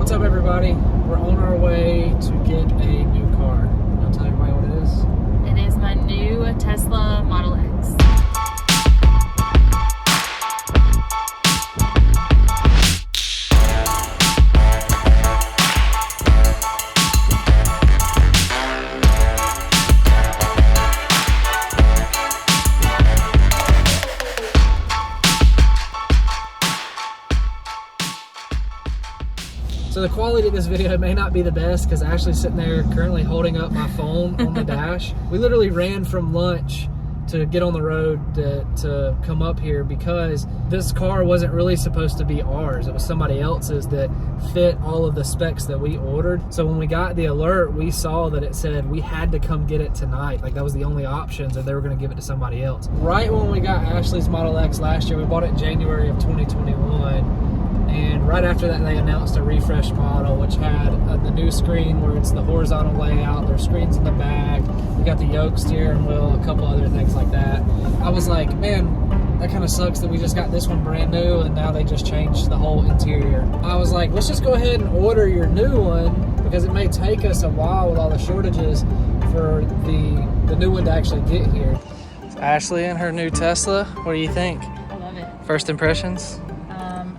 What's up, everybody? We're on our way to get a new car. I'll tell everybody what it is. It is my new Tesla Model X. So the quality of this video may not be the best because Ashley's sitting there currently holding up my phone on the dash. We literally ran from lunch to get on the road to come up here because this car wasn't really supposed to be ours. It was somebody else's that fit all of the specs that we ordered. So when we got the alert, we saw that it said we had to come get it tonight. Like that was the only options, or they were going to give it to somebody else. Right when we got Ashley's Model X last year, we bought it in January of 2021. And right after that, they announced a refreshed model, which had the new screen where it's the horizontal layout. There's screens in the back. We got the yoke steering wheel, a couple other things like that. I was like, man, that kind of sucks that we just got this one brand new and now they just changed the whole interior. I was like, let's just go ahead and order your new one because it may take us a while with all the shortages for the new one to actually get here. It's Ashley and her new Tesla. What do you think? I love it. First impressions?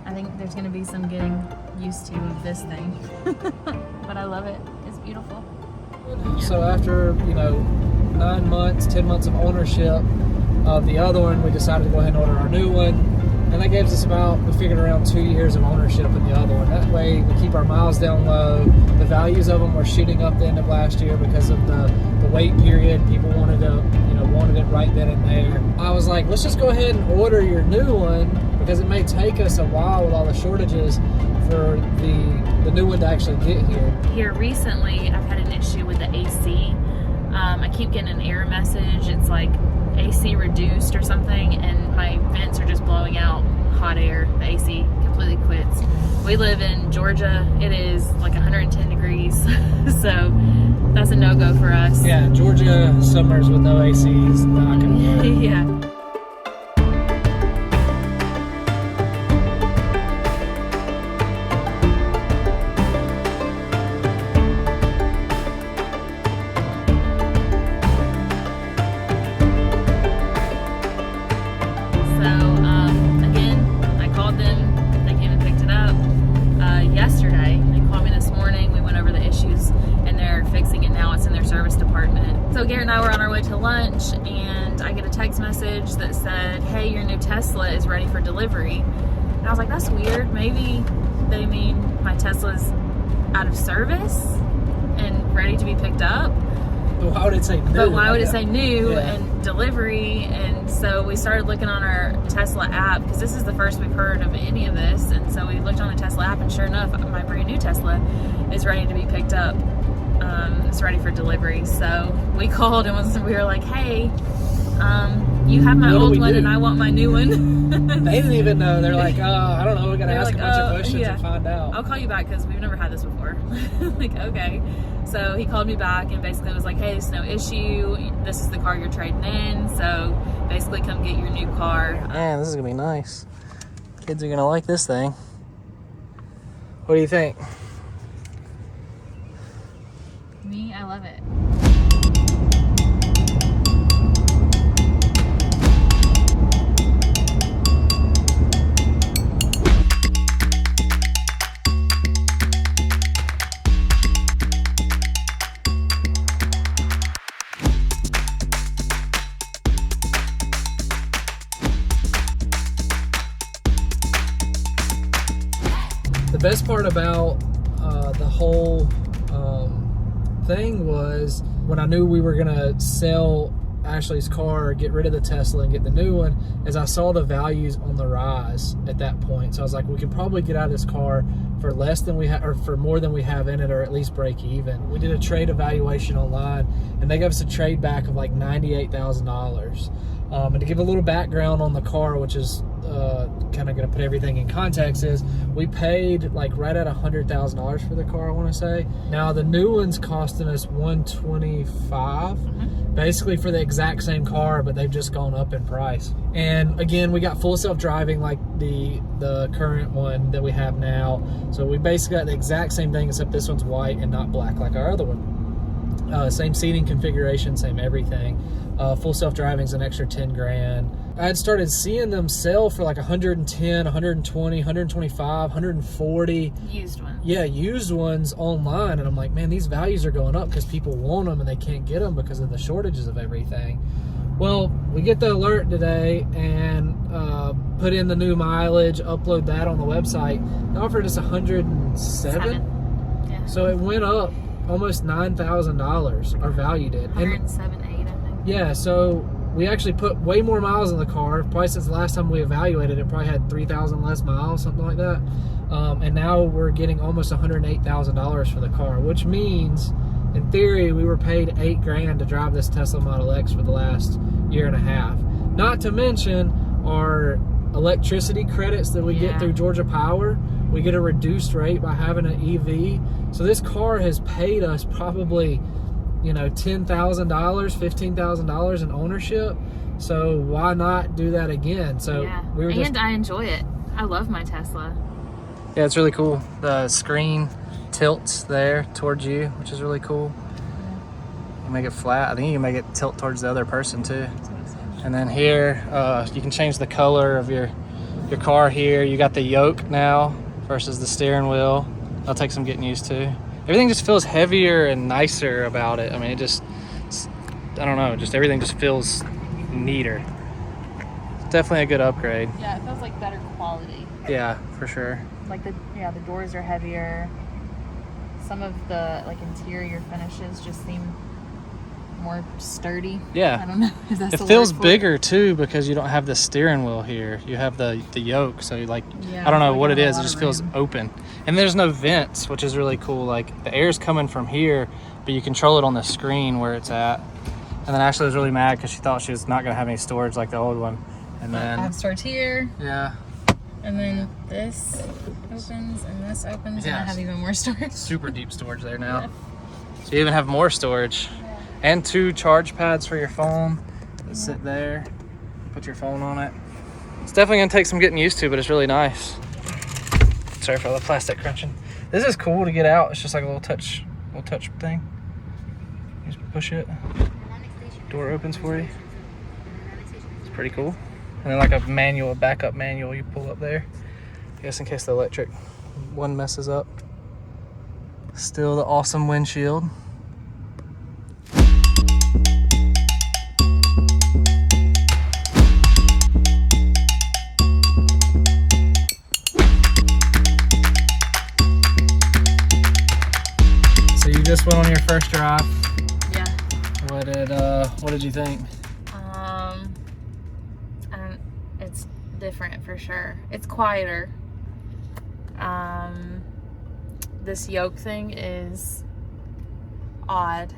I think there's going to be some getting used to of this thing. But I love it. It's beautiful. So after, 9 months, 10 months of ownership of the other one, we decided to go ahead and order our new one. And that gives us we figured around 2 years of ownership of the other one. That way we keep our miles down low. The values of them were shooting up the end of last year because of the wait period. People wanted it right then and there. I was like, let's just go ahead and order your new one because it may take us a while with all the shortages for the new one to actually get here. Here recently, I've had an issue with the AC. I keep getting an error message. It's like AC reduced or something, and my vents are just blowing out hot air. The AC completely quits. We live in Georgia. It is like 110 degrees, so that's a no-go for us. Yeah, Georgia summers with no AC is not gonna work. Yeah. So Garrett and I were on our way to lunch and I get a text message that said, hey, your new Tesla is ready for delivery. And I was like, that's weird. Maybe they mean my Tesla's out of service and ready to be picked up. But why would it say new? But why would it say new Yeah. and delivery? And so we started looking on our Tesla app because this is the first we've heard of any of this. And so we looked on the Tesla app and sure enough, my brand new Tesla is ready to be picked up. It's ready for delivery. So we called and we were like, hey, you have my old one and I want my new one. They didn't even know. They're like, I don't know, we gotta ask a bunch of questions and find out. I'll call you back because we've never had this before. Like, okay. So he called me back and basically was like, hey, there's no issue. This is the car you're trading in. So basically come get your new car. Man, this is gonna be nice. Kids are gonna like this thing. What do you think? Me, I love it. The best part about the whole thing was when I knew we were gonna sell Ashley's car, get rid of the Tesla and get the new one, as I saw the values on the rise at that point. So I was like, we can probably get out of this car for less than we have, or for more than we have in it, or at least break even. We did a trade evaluation online and they gave us a trade back of like $98,000. And to give a little background on the car, which is kind of going to put everything in context, is we paid like right at $100,000 for the car, I want to say. Now the new one's costing us $125,000, basically for the exact same car, but they've just gone up in price. And again, we got full self-driving like the current one that we have now. So we basically got the exact same thing, except this one's white and not black like our other one. Same seating configuration, same everything. Full self-driving is an extra 10 grand. I had started seeing them sell for like 110, 120, 125, 140. Used ones. Yeah, used ones online. And I'm like, man, these values are going up because people want them and they can't get them because of the shortages of everything. Well, we get the alert today and put in the new mileage, upload that on the website. They offered us 107. Yeah. So it went up almost $9,000, our value did. 107.8, I think. Yeah, so we actually put way more miles in the car. Probably since the last time we evaluated it, probably had 3,000 less miles, something like that. And now we're getting almost $108,000 for the car, which means, in theory, we were paid $8 grand to drive this Tesla Model X for the last year and a half. Not to mention our electricity credits that we get through Georgia Power. We get a reduced rate by having an EV. So this car has paid us probably, you know, $10,000, $15,000 in ownership. So why not do that again? So we were and I enjoy it. I love my Tesla. Yeah, it's really cool. The screen tilts there towards you, which is really cool. You make it flat. I think you can make it tilt towards the other person too. And then here, you can change the color of your car here. You got the yoke now versus the steering wheel. That'll take some getting used to. Everything just feels heavier and nicer about it. I mean, it's I don't know, just everything just feels neater. It's definitely a good upgrade. Yeah, it feels like better quality. Yeah, for sure. Like the doors are heavier. Some of the like interior finishes just seem more sturdy. Yeah. I don't know if that's the It feels word for bigger too because you don't have the steering wheel here. You have the yoke, so like Yeah, I don't know we what have it a is. It lot just of feels room. open, and there's no vents, which is really cool. Like the air's coming from here, but you control it on the screen where it's at. And then Ashley was really mad because she thought she was not gonna have any storage like the old one. And I then have storage here, yeah, and then this opens, and this opens, and I Yes. have even more storage. super deep storage there now. So you even have more storage, and 2 charge pads for your phone that sit there. Put your phone on it. It's definitely gonna take some getting used to, but it's really nice. Sorry for all the plastic crunching. This is cool to get out. It's just like a little touch thing. You just push it. Door opens for you. It's pretty cool. And then like a backup manual you pull up there. I guess in case the electric one messes up. Still the awesome windshield. So you just went on your first drive. Yeah. What did you think? It's different for sure. It's quieter. This yoke thing is odd.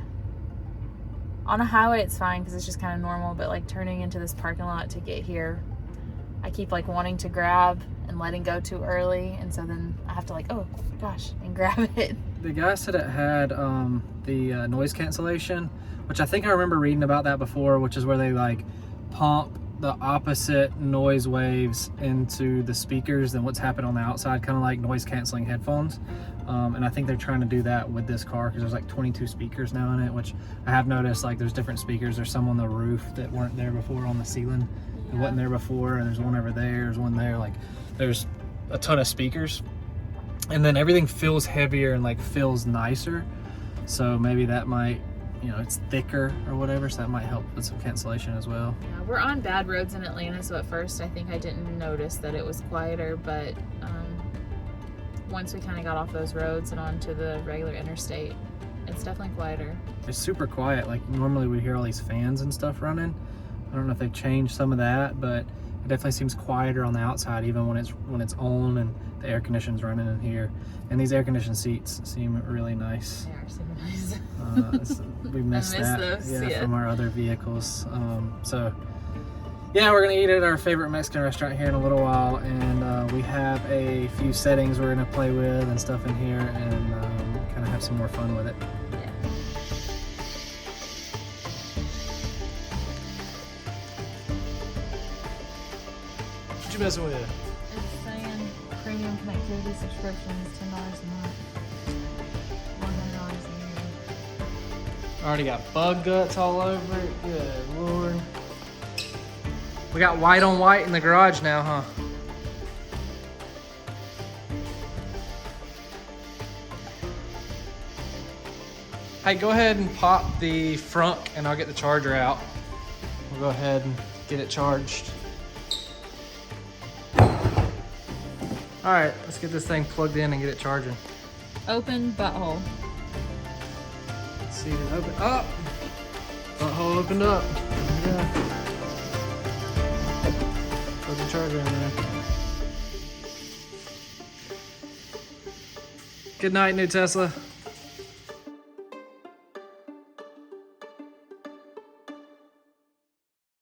On a highway it's fine because it's just kind of normal, but like turning into this parking lot to get here, I keep like wanting to grab and letting go too early, and so then I have to like, oh gosh, and grab it. The guy said it had the noise cancellation, which I think I remember reading about that before, which is where they like pump the opposite noise waves into the speakers than what's happening on the outside, kind of like noise canceling headphones. And I think they're trying to do that with this car because there's like 22 speakers now in it, which I have noticed like there's different speakers. There's some on the roof that weren't there before, on the ceiling that wasn't there before, and there's one over there, there's one there. Like there's a ton of speakers, and then everything feels heavier and like feels nicer. So maybe that might, you know, it's thicker or whatever, so that might help with some cancellation as well. Yeah, we're on bad roads in Atlanta, so at first I think I didn't notice that it was quieter, but once we kind of got off those roads and onto the regular interstate, it's definitely quieter. It's super quiet. Like normally we hear all these fans and stuff running. I don't know if they've changed some of that, but it definitely seems quieter on the outside, even when it's on and the air conditioning's running in here. And these air conditioned seats seem really nice. They are super nice. We missed I miss that those, yeah. from our other vehicles. So Yeah, we're gonna eat at our favorite Mexican restaurant here in a little while, and we have a few settings we're gonna play with and stuff in here, and kind of have some more fun with it. Yeah. What you messing with? It's saying premium connectivity subscription is $10 a month. $100 a year. Already got bug guts all over it. Good Lord. We got white on white in the garage now, huh? Hey, go ahead and pop the front and I'll get the charger out. We'll go ahead and get it charged. All right, let's get this thing plugged in and get it charging. Open butthole. Let's see it open up. Butthole opened up. There we go. Plug the charger in there. Good night, new Tesla.